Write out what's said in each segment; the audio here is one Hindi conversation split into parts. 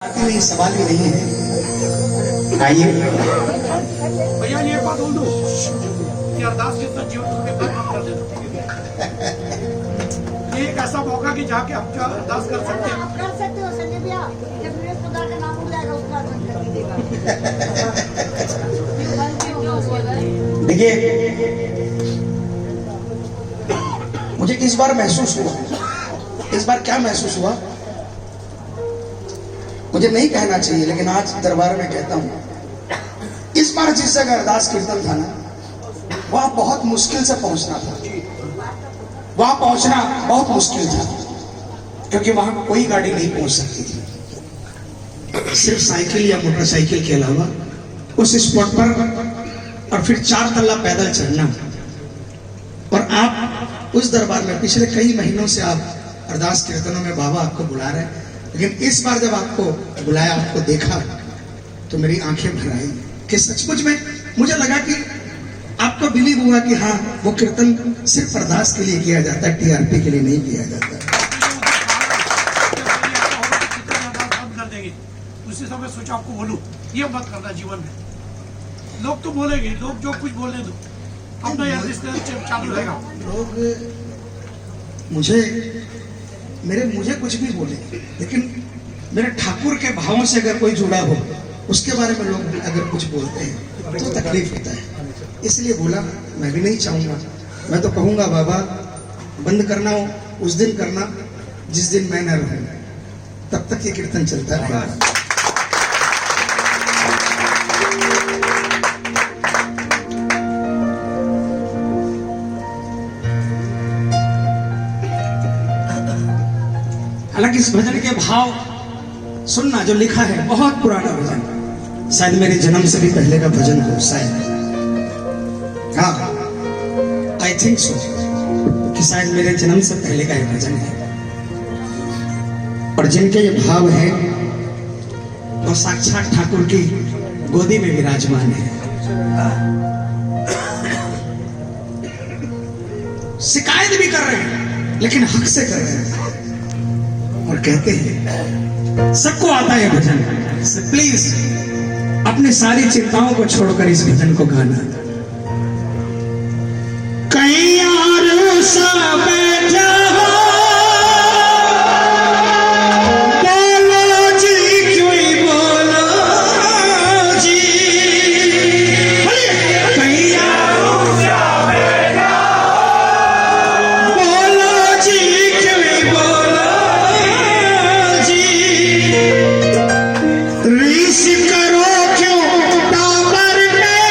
नहीं, सवाल ही नहीं है। आइए भैया ये बात बोल दो कि अरदास के साथ जीवन में बर्बाद कर देना। ये एक ऐसा मौका कि जहाँ के हम क्या अरदास कर सकते हैं। कर सकते हो संजय भैया, जब मेरे खुदा का नाम उठ जाएगा उसका अर्पण कर दीजिएगा। देखिए, मुझे इस बार महसूस हुआ, इस बार क्या महसूस हुआ मुझे नहीं कहना चाहिए, लेकिन आज दरबार में कहता हूं। इस बार जिस जगह अरदास कीर्तन था ना, वहां बहुत मुश्किल से पहुंचना था। वहां पहुंचना बहुत मुश्किल था, क्योंकि वहां कोई गाड़ी नहीं पहुंच सकती थी। सिर्फ साइकिल या मोटरसाइकिल के अलावा उस स्पॉट पर, और फिर 4 तल्ला पैदल चढ़ना। और आप उस दरबार में पिछले कई महीनों से आप अरदास कीर्तनों में बाबा आपको बुला रहे हैं, लेकिन इस बार जब आपको बुलाया, आपको देखा, तो मेरी आंखें भर आई कि सचमुच में मुझे लगा कि आपको बिलीव हुआ कि हाँ, वो कीर्तन सिर्फ अरदास के लिए किया जाता है, टीआरपी के लिए नहीं किया जाता। उसी समय सोचा आपको बोलूं, ये मत करना जीवन में। लोग तो बोलेंगे, लोग जो कुछ बोलने दो, अपना यार चालू रहेगा। लोग मुझे कुछ भी बोले, लेकिन मेरे ठाकुर के भावों से अगर कोई जुड़ा हो, उसके बारे में लोग अगर कुछ बोलते हैं तो तकलीफ होता है। इसलिए बोला, मैं भी नहीं चाहूंगा। मैं तो कहूंगा बाबा, बंद करना हो उस दिन करना जिस दिन मैं न रहूं, तब तक ये कीर्तन चलता रहेगा। हालांकि इस भजन के भाव सुनना, जो लिखा है, बहुत पुराना भजन, शायद मेरे जन्म से भी पहले का भजन हो, शायद। हाँ, आई थिंक सो कि शायद मेरे जन्म से पहले का ये भजन है। और जिनके ये भाव है, वो साक्षात ठाकुर की गोदी में विराजमान है। शिकायत भी कर रहे हैं, लेकिन हक से कर रहे हैं। और कहते हैं, सबको आता है भजन, प्लीज अपनी सारी चिंताओं को छोड़कर इस भजन को गाना। कहीं और सब बैठा हो, बोलो जी, क्यों ही बोलो जी। कहीं और सब बैठा हो, बोलो जी, क्यों ही बोलो जी। रीस करो क्यों टावर में,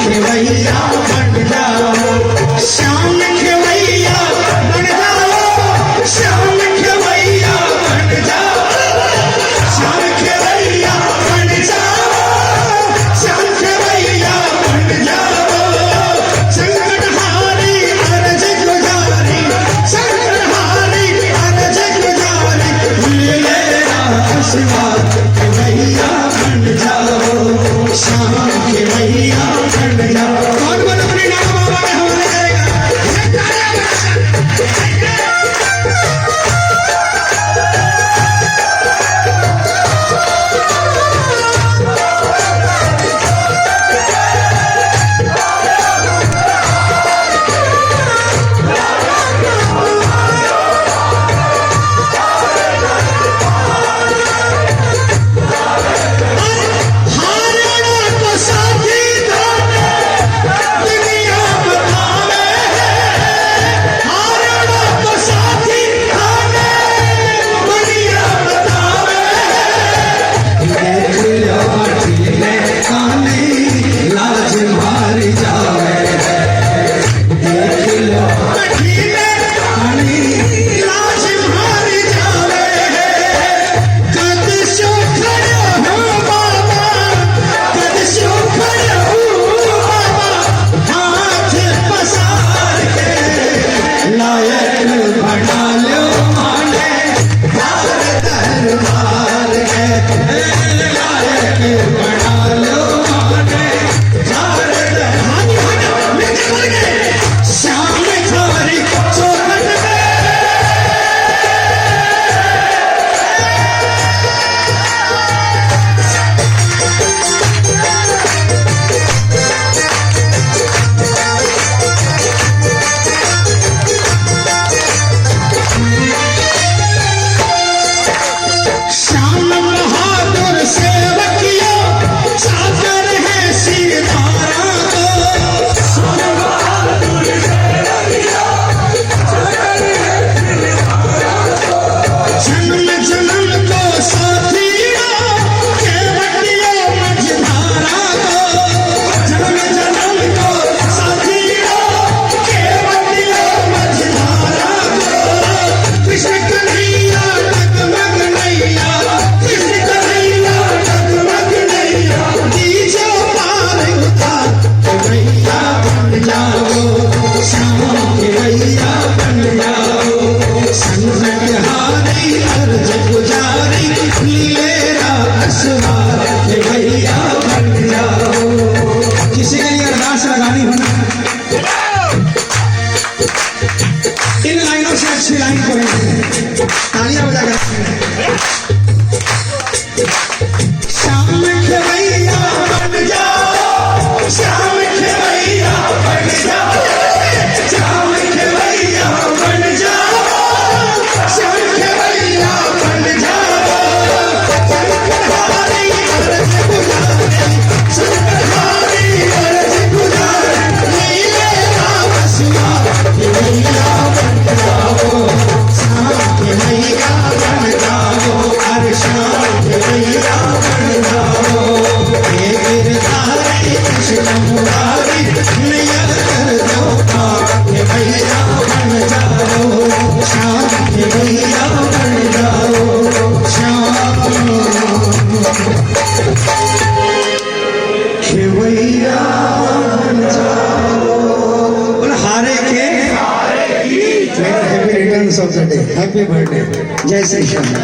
खेवैया बन जाओ, श्याम खेवैया बन जाओ, श्याम खेवैया बन जाओ, श्याम खेवैया बन जाओ, श्याम खेवैया बन जाओ, संकटहारी अरज गुजारी, संकटहारी अरज गुजारी, ले आशीर्वाद खेवैया बन जाओ, श्याम खेवैया बन जाओ। कौन बोल अपने नाम बाबा में हमारे करेगा? हारियाणा को साथी थाने दुनिया बतावे, हारियाणा को साथी थाने दुनिया बतावे, देख लो अठीले कानी लाज मार जावे, देख लो अठीले कानी लाज मार जावे, कद सो खड़ो हो बाबा, कद सो खड़ो हो बाबा, हाथ पसार के लायक बना लो माने हार दरबार के, लायक बना लो माने हार दरबार के, श्याम थारी चौखट में श्याम बहादुर सेवकियों सागर है सितारा को, श्याम बहादुर सेवकियों सागर है सितारा को, जन्म जन्म को साथियों केवटियों मझधारा को, जन्म जन्म को साथियों केवटियों मझधारा को, कृष्ण कन्हैया डगमग नैया, कृष्ण कन्हैया डगमग नैया, दीजो पार उतार खेवैया बन जाओ, श्याम खेवैया बन जाओ, संकटहारी अर्ज गुजारी, लीलेरा असवार खेवैया बन जाओ। किसी के लिए अरदास लगानी हो ना, इन लाइनों से अच्छी लाइन करेंगे, तालियां बजाकर श्याम खेवैया बन जाओ, श्याम खेवैया बन जाओ, श्याम खेवैया बन जाओ, श्याम खेवैया बन जाओ, संकटहारी अर्ज गुजारी, संकटहारी अर्ज गुजारी, लीले राम सुआ खेवैया बन जाओ, श्याम खेवैया बन जाओ, अरे श्याम खेवैया बन जाओ, हे गिरधारी कृष्ण मुरारी नैया कर दो पार, खेवैया बन जाओ, श्याम खेवैया बन जाओ, श्याम खेवैया बन जाओ। बोल हारे के happy returns of the day, happy birthday, जय श्री कृष्ण।